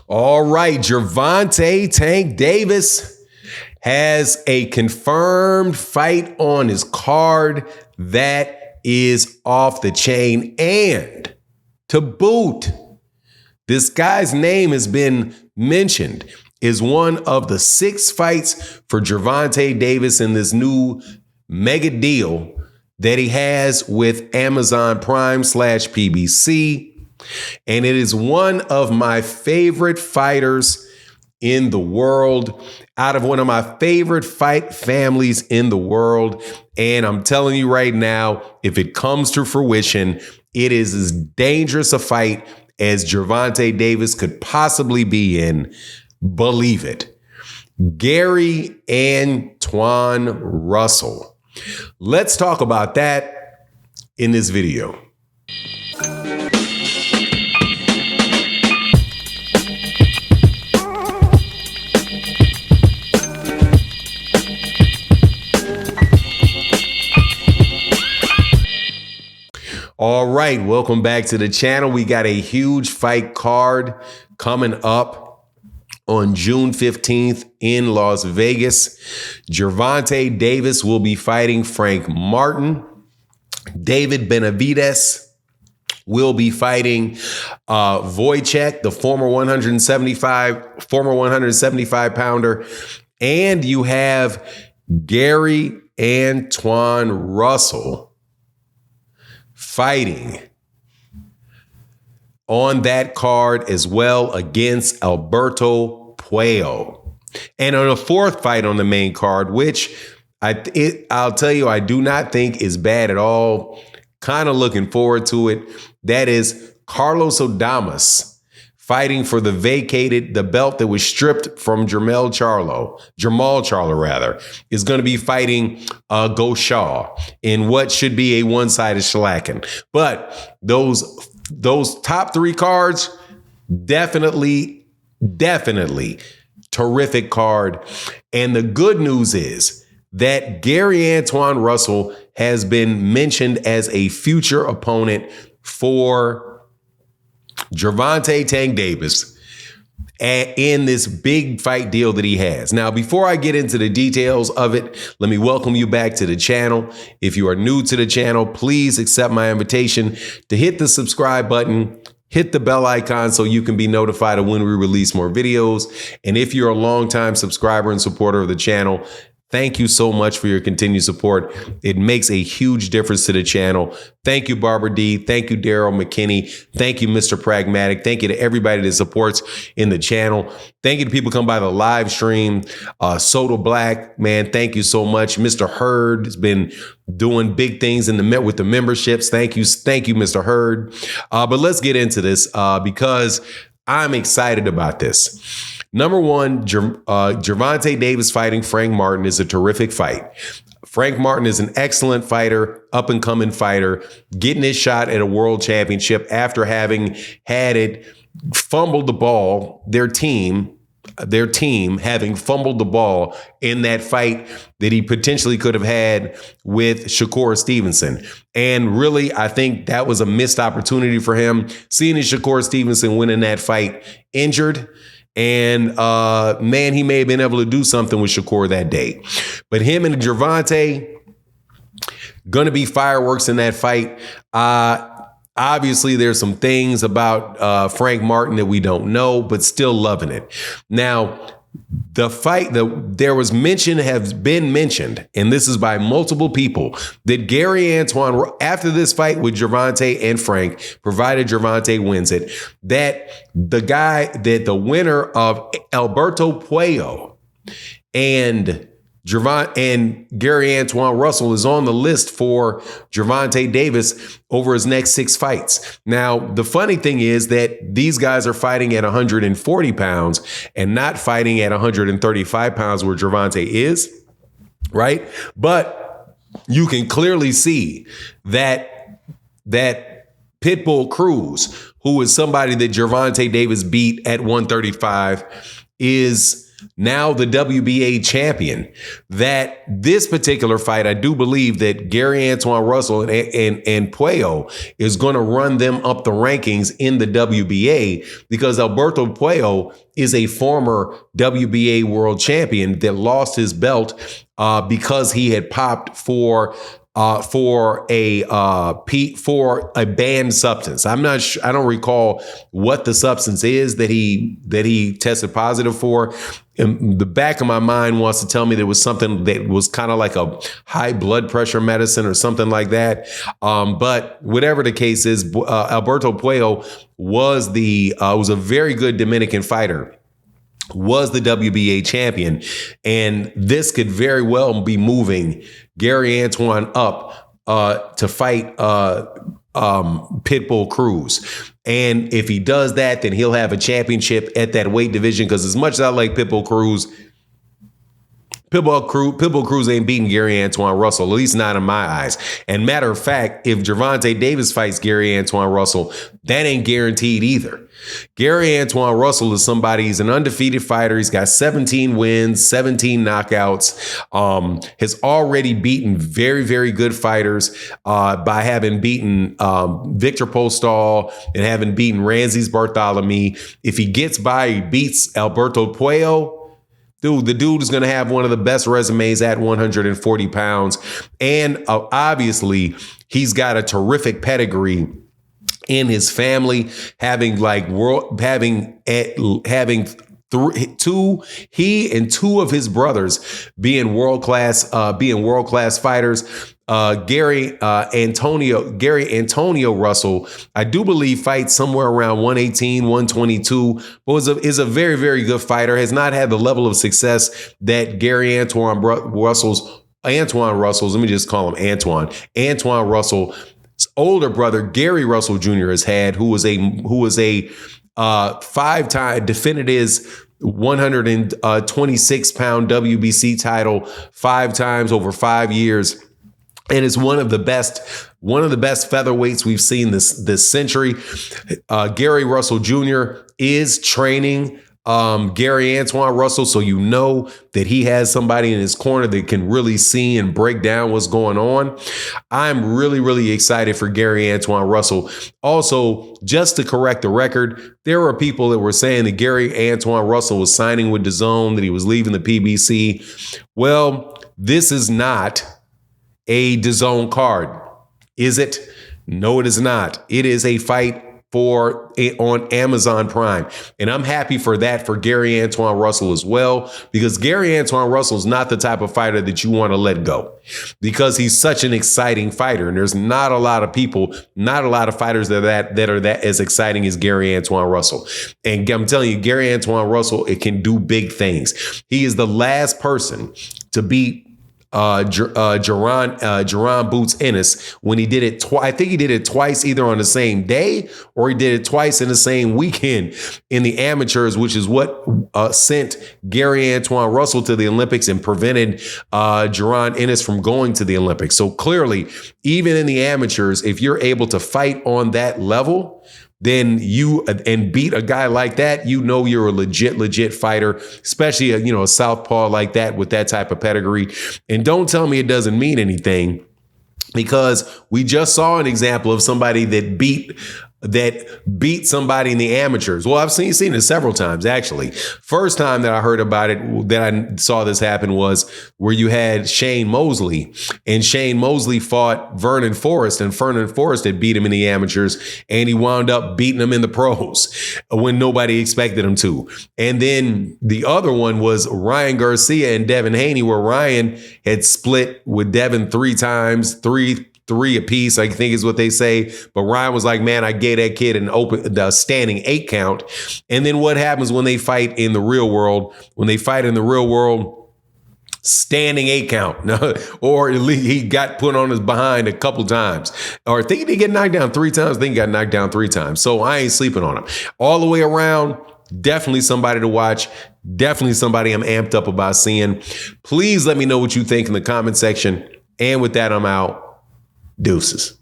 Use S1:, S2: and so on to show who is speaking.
S1: All right, Gervonta Tank Davis has a confirmed fight on his card that is off the chain. And to boot, this guy's name has been mentioned as one of the 6 fights for Gervonta Davis in this new mega deal that he has with Amazon Prime / PBC. And it is one of my favorite fighters in the world, out of one of my favorite fight families in the world. And I'm telling you right now, if it comes to fruition, it is as dangerous a fight as Gervonta Davis could possibly be in. Believe it. Gary Antuanne Russell. Let's talk about that in this video. All right, welcome back to the channel. We got a huge fight card coming up on June 15th in Las Vegas. Gervonta Davis will be fighting Frank Martin. David Benavidez will be fighting Wojciech, the former 175 pounder. And you have Gary Antuanne Russell fighting on that card as well against Alberto Puello. And on a 4th fight on the main card, which I'll tell you, I do not think is bad at all. Kind of looking forward to it. That is Carlos Adames fighting for the belt that was stripped from Jamal Charlo, is going to be fighting Goshaw in what should be a one-sided shellacking. But those top 3 cards, definitely terrific card. And the good news is that Gary Antuanne Russell has been mentioned as a future opponent for Gervonta Tank Davis in this big fight deal that he has. Now, before I get into the details of it, let me welcome you back to the channel. If you are new to the channel, please accept my invitation to hit the subscribe button, hit the bell icon so you can be notified of when we release more videos. And if you're a longtime subscriber and supporter of the channel, thank you so much for your continued support. It makes a huge difference to the channel. Thank you, Barbara D. Thank you, Daryl McKinney. Thank you, Mr. Pragmatic. Thank you to everybody that supports in the channel. Thank you to people come by the live stream. Soda Black, man, thank you so much. Mr. Hurd has been doing big things with the memberships. Thank you, Mr. Hurd. But let's get into this because I'm excited about this. Number one, Gervonta Davis fighting Frank Martin is a terrific fight. Frank Martin is an excellent fighter, up-and-coming fighter, getting his shot at a world championship after having had it fumbled the ball, their team having fumbled the ball in that fight that he potentially could have had with Shakur Stevenson. And really, I think that was a missed opportunity for him. Seeing Shakur Stevenson winning that fight injured, and man, he may have been able to do something with Shakur that day. But him and Gervonta, gonna be fireworks in that fight. Obviously, there's some things about Frank Martin that we don't know, but still loving it. Now, the fight that has been mentioned, and this is by multiple people, that Gary Antuanne, after this fight with Gervonta and Frank, provided Gervonta wins it, that the winner of Alberto Puello and Gary Antuanne Russell is on the list for Gervonta Davis over his next 6 fights. Now, the funny thing is that these guys are fighting at 140 pounds and not fighting at 135 pounds where Gervonta is, right? But you can clearly see that Pitbull Cruz, who is somebody that Gervonta Davis beat at 135, is now the WBA champion. That this particular fight, I do believe that Gary Antuanne Russell and Puello is going to run them up the rankings in the WBA, because Alberto Puello is a former WBA world champion that lost his belt because he had popped for a banned substance. I don't recall what the substance is that he tested positive for. And the back of my mind wants to tell me there was something that was kind of like a high blood pressure medicine or something like that. But whatever the case is, Alberto Puello was a very good Dominican fighter, was the WBA champion, and this could very well be moving Gary Antuanne up to fight Pitbull Cruz. And if he does that, then he'll have a championship at that weight division, because as much as I like Pitbull Cruz ain't beating Gary Antuanne Russell, at least not in my eyes. And matter of fact, if Gervonta Davis fights Gary Antuanne Russell, that ain't guaranteed either. Gary Antuanne Russell is somebody, he's an undefeated fighter. He's got 17 wins, 17 knockouts, has already beaten very, very good fighters by having beaten Victor Postol and having beaten Ramses Barthelemy. If he gets by, he beats Alberto Puello. Dude, the dude is going to have one of the best resumes at 140 pounds. And obviously, he's got a terrific pedigree in his family, having he and two of his brothers being world class fighters. Gary Antonio Russell, I do believe, fights somewhere around 118, 122, but is a very, very good fighter. Has not had the level of success that Antoine Russell's, let me just call him Antoine Russell's older brother, Gary Russell Jr. has had, who was a five-time definitive 126 pound WBC title 5 times over 5 years. And is one of the best featherweights we've seen this century. Gary Russell Jr. is training Gary Antuanne Russell, so you know that he has somebody in his corner that can really see and break down what's going on. I'm really, really excited for Gary Antuanne Russell. Also, just to correct the record, there were people that were saying that Gary Antuanne Russell was signing with DAZN, that he was leaving the PBC. Well, this is not a DAZN card, is it? No, it is not. It is a fight on Amazon Prime. And I'm happy for that for Gary Antuanne Russell as well, because Gary Antuanne Russell is not the type of fighter that you want to let go, because he's such an exciting fighter. And there's not a lot of fighters that are as exciting as Gary Antuanne Russell. And I'm telling you, Gary Antuanne Russell, it can do big things. He is the last person to beat Jaron Boots Ennis when he did it twice. I think he did it twice, either on the same day or he did it twice in the same weekend in the amateurs, which is what sent Gary Antuanne Russell to the Olympics and prevented Jaron Ennis from going to the Olympics. So clearly, even in the amateurs, if you're able to fight on that level, then and beat a guy like that, you know you're a legit fighter, especially a southpaw like that with that type of pedigree. And don't tell me it doesn't mean anything, because we just saw an example of somebody that beat somebody in the amateurs. Well, I've seen it several times, actually. First time that I heard about it, that I saw this happen, was where you had Shane Mosley, and Shane Mosley fought Vernon Forrest, and Vernon Forrest had beat him in the amateurs, and he wound up beating him in the pros when nobody expected him to. And then the other one was Ryan Garcia and Devin Haney, where Ryan had split with Devin 3 times, three apiece, I think is what they say. But Ryan was like, man, I gave that kid the standing 8 count. And then what happens when they fight in the real world? When they fight in the real world, standing 8 count. Or at least he got put on his behind a couple times. Or I think he did get knocked down 3 times. I think he got knocked down 3 times. So I ain't sleeping on him. All the way around, definitely somebody to watch. Definitely somebody I'm amped up about seeing. Please let me know what you think in the comment section. And with that, I'm out. Deuces.